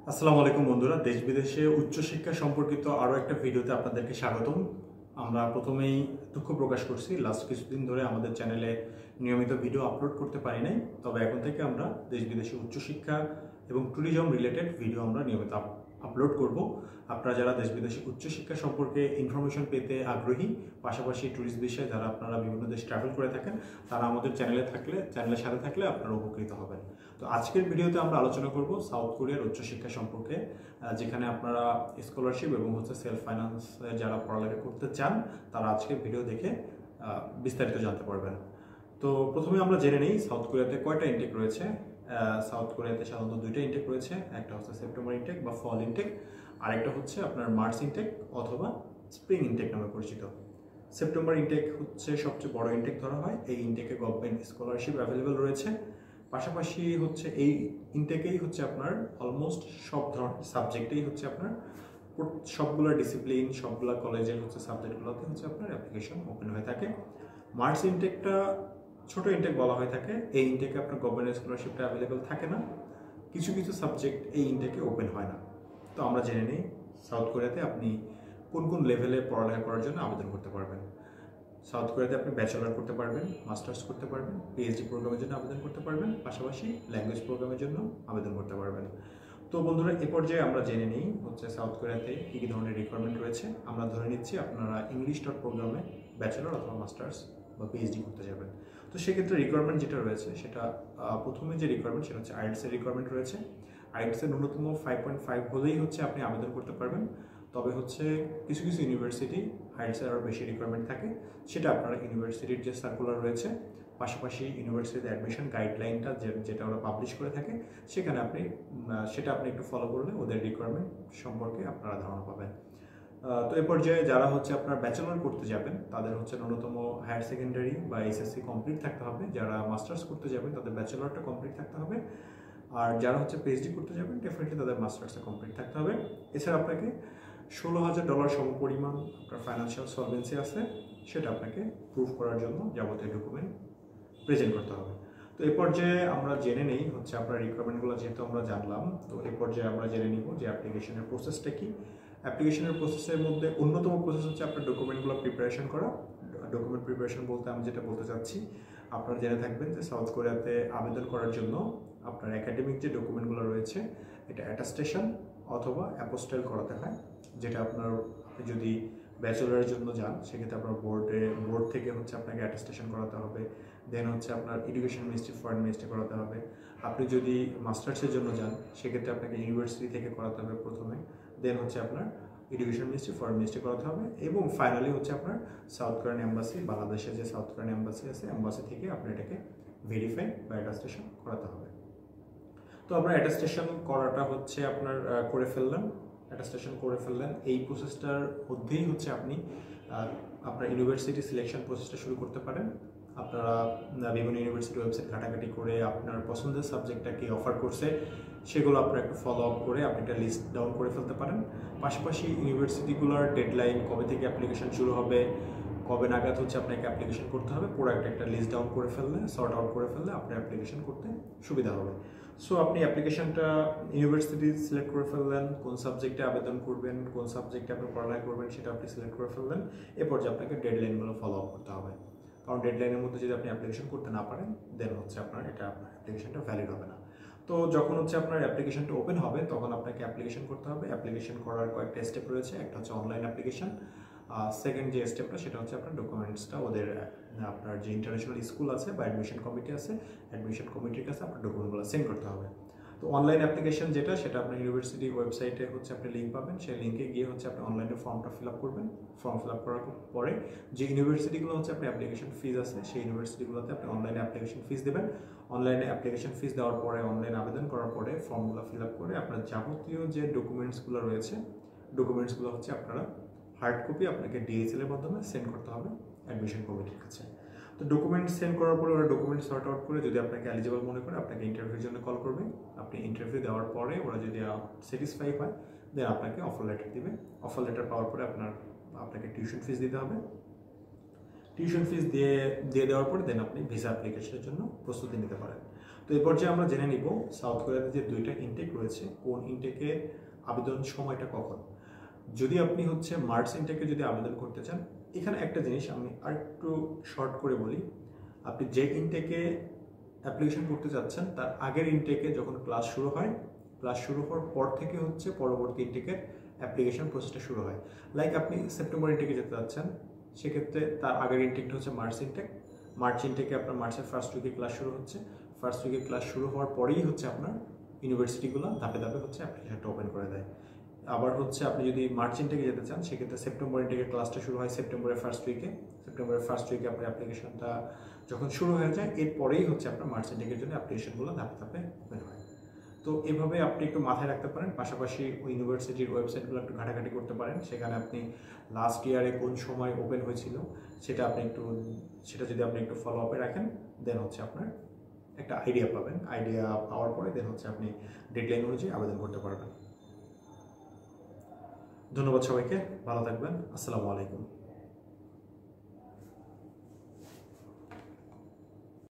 আসসালামু আলাইকুম বন্ধুরা, দেশ বিদেশে উচ্চশিক্ষা সম্পর্কিত আরও একটা ভিডিওতে আপনাদেরকে স্বাগতম। আমরা প্রথমেই দুঃখ প্রকাশ করছি, লাস্ট কিছুদিন ধরে আমাদের চ্যানেলে নিয়মিত ভিডিও আপলোড করতে পারি নাই। তবে এখন থেকে আমরা দেশ বিদেশে উচ্চশিক্ষা এবং ট্যুরিজম রিলেটেড ভিডিও আমরা নিয়মিত আপলোড করব। আপনারা যারা দেশ বিদেশে উচ্চশিক্ষা সম্পর্কে ইনফরমেশন পেতে আগ্রহী, পাশাপাশি ট্যুরিস্ট বিষয়ে যারা আপনারা বিভিন্ন দেশ ট্রাভেল করে থাকেন, তারা আমাদের চ্যানেলের সাথে থাকলে আপনারা উপকৃত হবেন। তো আজকের ভিডিওতে আমরা আলোচনা করব সাউথ কোরিয়ার উচ্চশিক্ষা সম্পর্কে, যেখানে আপনারা স্কলারশিপ এবং সেলফ ফাইন্যান্স যারা পড়ালেখা করতে চান তারা আজকের ভিডিও দেখে বিস্তারিত জানতে পারবেন। তো প্রথমে আমরা জেনে নিই সাউথ কোরিয়াতে কয়টা ইনটেক রয়েছে। সাউথ কোরিয়াতে সাধারণত দুইটা ইনটেক রয়েছে, একটা হচ্ছে সেপ্টেম্বর ইনটেক বা ফল ইনটেক, আর একটা হচ্ছে আপনার মার্চ ইনটেক অথবা স্প্রিং ইনটেক নামে পরিচিত। সেপ্টেম্বর ইনটেক হচ্ছে সবচেয়ে বড় ইনটেক ধরা হয়। এই ইনটেকে গভর্নমেন্ট স্কলারশিপ অ্যাভেলেবেল রয়েছে। পাশাপাশি হচ্ছে এই ইনটেকেই হচ্ছে আপনার অলমোস্ট সব ধরনের সাবজেক্টেই হচ্ছে আপনার সবগুলো ডিসিপ্লিন, সবগুলো কলেজের হচ্ছে সাবজেক্টগুলোতে হচ্ছে আপনার অ্যাপ্লিকেশন ওপেন হয়ে থাকে। মার্চ ইনটেকটা ছোট ইনটেক বলা হয়ে থাকে। এই ইনটেকে আপনার গভর্নমেন্ট স্কলারশিপটা অ্যাভেলেবেল থাকে না, কিছু কিছু সাবজেক্ট এই ইনটেকে ওপেন হয় না। তো আমরা জেনে নিই সাউথ কোরিয়াতে আপনি কোন কোন লেভেলে পড়ালেখা করার জন্য আবেদন করতে পারবেন। সাউথ কোরিয়াতে আপনি ব্যাচেলর করতে পারবেন, মাস্টার্স করতে পারবেন, পিএইচডি প্রোগ্রামের জন্য আবেদন করতে পারবেন, পাশাপাশি ল্যাঙ্গুয়েজ প্রোগ্রামের জন্য আবেদন করতে পারবেন। তো বন্ধুরা, এ পর্যায়ে আমরা জেনে নিই হচ্ছে সাউথ কোরিয়াতে কী কী ধরনের রিকোয়ারমেন্ট রয়েছে। আমরা ধরে নিচ্ছি আপনারা ইংলিশ প্রোগ্রামে ব্যাচেলর অথবা মাস্টার্স বা পিএইচডি করতে যাবেন। তো সেক্ষেত্রে রিকোয়ারমেন্ট যেটা রয়েছে সেটা প্রথমে যে রিকোয়ারমেন্ট সেটা হচ্ছে আইএলটিএস রিকোয়ারমেন্ট রয়েছে। আইএলটিএস ন্যূনতম 5.5 হলেই হচ্ছে আপনি আবেদন করতে পারবেন। তবে হচ্ছে কিছু কিছু ইউনিভার্সিটি আইএলটিএস আরও বেশি রিকোয়ারমেন্ট থাকে, সেটা আপনারা ইউনিভার্সিটির যে সার্কুলার রয়েছে, পাশাপাশি ইউনিভার্সিটিতে অ্যাডমিশন গাইডলাইনটা যেটা ওরা পাবলিশ করে থাকে, সেখানে সেটা আপনি একটু ফলো করলে ওদের রিকোয়ারমেন্ট সম্পর্কে আপনারা ধারণা পাবেন। তো এ পর্যায়ে যারা হচ্ছে আপনার ব্যাচেলর করতে যাবেন তাদের হচ্ছে ন্যূনতম হায়ার সেকেন্ডারি বা এসএসসি কমপ্লিট থাকতে হবে। যারা মাস্টার্স করতে যাবেন তাদের ব্যাচেলরটা কমপ্লিট থাকতে হবে। আর যারা হচ্ছে পিএইচডি করতে যাবেন ডেফিনেটলি তাদের মাস্টার্সটা কমপ্লিট থাকতে হবে। এছাড়া আপনাকে $16,000 সমপরিমাণ আপনার ফাইন্যান্সিয়াল সলভেন্সি আছে, সেটা আপনাকে প্রুভ করার জন্য যাবতীয় ডকুমেন্ট প্রেজেন্ট করতে হবে। তো এই পর্যায়ে আমরা জেনে নেই হচ্ছে আপনার রিকোয়ারমেন্টগুলো যেহেতু আমরা জানলাম, তো এই পর্যায়ে আমরা জেনে নিব যে অ্যাপ্লিকেশনের প্রসেসটা কি। অ্যাপ্লিকেশনের প্রসেসের মধ্যে অন্যতম প্রসেস হচ্ছে আপনার ডকুমেন্টগুলো প্রিপারেশন করা। ডকুমেন্ট প্রিপারেশন বলতে আমি যেটা বলতে চাচ্ছি, আপনারা জেনে থাকবেন যে সাউথ কোরিয়াতে আবেদন করার জন্য আপনার একাডেমিক যে ডকুমেন্টগুলো রয়েছে এটা অ্যাটাস্টেশন অথবা অ্যাপোস্টাইল করাতে হয়। যেটা আপনি যদি ব্যাচেলরের জন্য যান সেক্ষেত্রে আপনার বোর্ড থেকে হচ্ছে আপনাকে অ্যাটাস্টেশন করাতে হবে। দেন হচ্ছে আপনার এডুকেশন মিনিস্ট্রি, ফরেন মিনিস্ট্রি করাতে হবে। আপনি যদি মাস্টার্সের জন্য যান সেক্ষেত্রে আপনাকে ইউনিভার্সিটি থেকে করাতে হবে প্রথমে। দেন হচ্ছে আপনার এডুকেশন মিনিস্ট্রি, ফরেন মিনিস্ট্রি করাতে হবে, এবং ফাইনালি হচ্ছে আপনার সাউথ কোরিয়ান এম্বাসি, বাংলাদেশে যে সাউথ কোরিয়ান এম্বাসি আছে, এম্বাসি থেকে আপনি এটাকে ভেরিফাই বা অ্যাটাস্টেশন করাতে হবে। তো আপনার অ্যাটাস্টেশন করাটা হচ্ছে আপনার করে ফেললেন, অ্যাটাস্টেশন করে ফেললেন। এই প্রসেসটার মধ্যেই হচ্ছে আপনি আপনার ইউনিভার্সিটি সিলেকশন প্রসেসটা শুরু করতে পারেন। আপনারা বিভিন্ন ইউনিভার্সিটি ওয়েবসাইট ঘাটাঘাটি করে আপনার পছন্দের সাবজেক্টটা কি অফার করছে সেগুলো আপনারা একটু ফলো আপ করে আপনি একটা লিস্ট ডাউন করে ফেলতে পারেন। পাশাপাশি ইউনিভার্সিটিগুলোর ডেডলাইন, কবে থেকে অ্যাপ্লিকেশন শুরু হবে, কবে নাগাদ হচ্ছে আপনাকে অ্যাপ্লিকেশন করতে হবে, পুরো একটা লিস্ট ডাউন করে ফেললে, সর্ট আউট করে ফেললে আপনার অ্যাপ্লিকেশন করতে সুবিধা হবে। সো আপনি অ্যাপ্লিকেশনটা ইউনিভার্সিটি সিলেক্ট করে ফেললেন, কোন সাবজেক্টে আবেদন করবেন, কোন সাবজেক্টে আপনি পড়ালেখা করবেন সেটা আপনি সিলেক্ট করে ফেললেন। এরপর যে আপনাকে ডেডলাইনগুলো ফলো আপ করতে হবে, কারণ ডেডলাইনের মধ্যে যদি আপনি অ্যাপ্লিকেশন করতে না পারেন দেন হচ্ছে আপনার অ্যাপ্লিকেশনটা ভ্যালিড হবে না। তো যখন হচ্ছে আপনার অ্যাপ্লিকেশনটা ওপেন হবে তখন আপনাকে অ্যাপ্লিকেশন করতে হবে। অ্যাপ্লিকেশন করার কয়েকটা স্টেপ রয়েছে। একটা হচ্ছে অনলাইন অ্যাপ্লিকেশন, সেকেন্ড যে স্টেপটা সেটা হচ্ছে আপনার ডকুমেন্টসটা ওদের আপনার যে ইন্টারন্যাশনাল স্কুল আছে বা অ্যাডমিশন কমিটি আছে, অ্যাডমিশন কমিটির কাছে আপনার ডকুমেন্টগুলো সেন্ড করতে হবে। তো অনলাইন অ্যাপ্লিকেশন সেটা আপনার ইউনিভার্সিটি ওয়েবসাইটে হচ্ছে আপনি লিঙ্ক পাবেন, সেই লিঙ্কে গিয়ে হচ্ছে আপনি অনলাইনে ফর্মটা ফিল আপ করবেন। ফর্ম ফিল আপ করার পরে যে ইউনিভার্সিটিগুলো হচ্ছে আপনি অ্যাপ্লিকেশন ফিজ আছে সেই ইউনিভার্সিটিগুলোতে আপনি অনলাইনে অ্যাপ্লিকেশন ফিজ দেবেন। অনলাইনে অ্যাপ্লিকেশন ফিজ দেওয়ার পরে, অনলাইন আবেদন করার পরে ফর্মগুলো ফিল আপ করে আপনার যাবতীয় যে ডকুমেন্টসগুলো রয়েছে, ডকুমেন্টসগুলো হচ্ছে আপনারা হার্ড কপি আপনাকে ডিএইচএল এর মাধ্যমে সেন্ড করতে হবে অ্যাডমিশন কমিটির কাছে। তো ডকুমেন্ট সেন্ড করার পরে ওরা ডকুমেন্ট সর্ট আউট করে যদি আপনাকে এলিজিবল মনে করে আপনাকে ইন্টারভিউর জন্য কল করবে। আপনি ইন্টারভিউ দেওয়ার পরে ওরা যদি স্যাটিসফাই হয় দেন আপনাকে অফার লেটার দিবে। অফার লেটার পাওয়ার পরে আপনাকে টিউশন ফিস দিতে হবে। টিউশন ফিস দিয়ে দেওয়ার পরে দেন আপনি ভিসা অ্যাপ্লিকেশনের জন্য প্রস্তুতি নিতে পারেন। তো তো এই পর্যায়ে আমরা জেনে নিব সাউথ কোরিয়াতে যে দুইটা ইনটেক রয়েছে, কোন ইনটেকে আবেদন সময়টা কখন। যদি আপনি হচ্ছে মার্চ ইনটেকে যদি আবেদন করতে চান, এখানে একটা জিনিস আমি আরেকটু শর্ট করে বলি, আপনি যে ইনটেকে অ্যাপ্লিকেশন করতে যাচ্ছেন তার আগের ইনটেকে যখন ক্লাস শুরু হয়, ক্লাস শুরু হওয়ার পর থেকে হচ্ছে পরবর্তী ইনটেকের অ্যাপ্লিকেশন প্রসেসটা শুরু হয়। লাইক আপনি সেপ্টেম্বর ইনটেকে যেতে যাচ্ছেন, সেক্ষেত্রে তার আগের ইনটেকটা হচ্ছে মার্চ ইনটেক। মার্চ ইনটেকে আপনার মার্চের ফার্স্ট উইকে ক্লাস শুরু হচ্ছে, ফার্স্ট উইকে ক্লাস শুরু হওয়ার পরেই হচ্ছে আপনার ইউনিভার্সিটিগুলো ধাপে ধাপে হচ্ছে অ্যাপ্লিকেশনটা ওপেন করে দেয়। আবার হচ্ছে আপনি যদি মার্চ ইনটেকে যেতে চান, সেক্ষেত্রে সেপ্টেম্বর ইনটেকের ক্লাসটা শুরু হয় সেপ্টেম্বরের ফার্স্ট উইকে। সেপ্টেম্বরের ফার্স্ট উইকে আপনার অ্যাপ্লিকেশনটা যখন শুরু হয়ে যায়, এরপরেই হচ্ছে আপনার মার্চ ইনটেকের জন্য অ্যাপ্লিকেশনগুলো ধাপে ধাপে ওপেন হয়। তো এভাবে আপনি একটু মাথায় রাখতে পারেন, পাশাপাশি ওই ইউনিভার্সিটির ওয়েবসাইটগুলো একটু ঘাটাঘাটি করতে পারেন। সেখানে আপনি লাস্ট ইয়ারে কোন সময় ওপেন হয়েছিল সেটা যদি আপনি একটু ফলো আপে রাখেন, দেন হচ্ছে আপনার একটা আইডিয়া পাবেন। আইডিয়া পাওয়ার পরে দেন হচ্ছে আপনি ডেডলাইন অনুযায়ী আবেদন করতে পারবেন। ধন্যবাদ সবাইকে, ভালো থাকবেন। আসসালামু আলাইকুম।